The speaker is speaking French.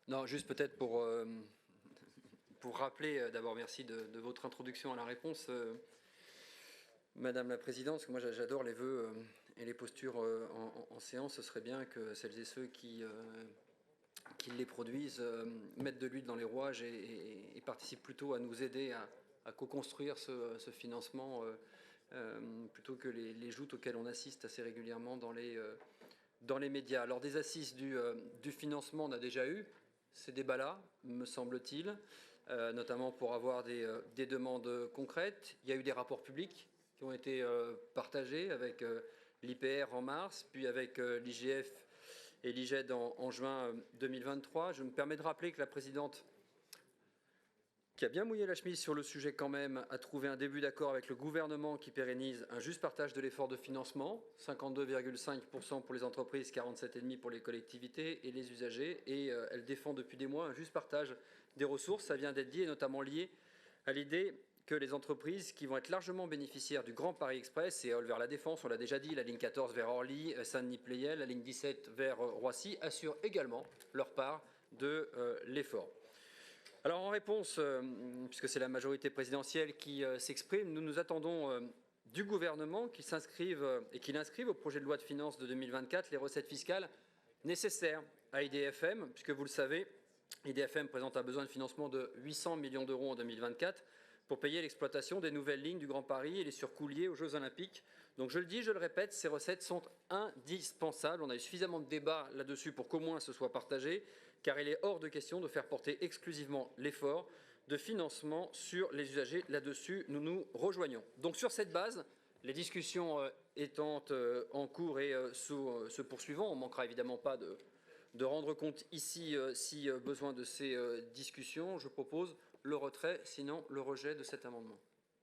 Non, juste peut-être pour rappeler, d'abord merci de votre introduction à la réponse, Madame la Présidente, parce que moi j'adore les vœux et les postures en séance. Ce serait bien que celles et ceux qui les produisent mettent de l'huile dans les rouages et participent plutôt à nous aider à co-construire ce financement plutôt que les joutes auxquelles on assiste assez régulièrement dans les médias. Alors des assises du financement, on a déjà eu ces débats-là, me semble-t-il, notamment pour avoir des demandes concrètes. Il y a eu des rapports publics qui ont été partagés avec l'IPR en mars, puis avec l'IGF et l'IGED en juin 2023. Je me permets de rappeler que la présidente, qui a bien mouillé la chemise sur le sujet quand même, a trouvé un début d'accord avec le gouvernement qui pérennise un juste partage de l'effort de financement, 52,5% pour les entreprises, 47,5% pour les collectivités et les usagers. Et elle défend depuis des mois un juste partage des ressources. Ça vient d'être dit, et notamment lié à l'idée que les entreprises qui vont être largement bénéficiaires du Grand Paris Express, et vers la Défense, on l'a déjà dit, la ligne 14 vers Orly, Saint-Denis-Pleyel, la ligne 17 vers Roissy, assurent également leur part de l'effort. Alors en réponse, puisque c'est la majorité présidentielle qui s'exprime, nous attendons du gouvernement qu'il s'inscrive et qu'il inscrive au projet de loi de finances de 2024 les recettes fiscales nécessaires à IDFM, puisque vous le savez, IDFM présente un besoin de financement de 800 millions d'euros en 2024 pour payer l'exploitation des nouvelles lignes du Grand Paris et les surcoûts liés aux Jeux Olympiques. Donc je le dis, je le répète, ces recettes sont indispensables. On a eu suffisamment de débats là-dessus pour qu'au moins ce soit partagé, car il est hors de question de faire porter exclusivement l'effort de financement sur les usagers. Là-dessus, nous nous rejoignons. Donc sur cette base, les discussions étant en cours et se poursuivant, on ne manquera évidemment pas de rendre compte ici si besoin de ces discussions. Je propose le retrait, sinon le rejet de cet amendement.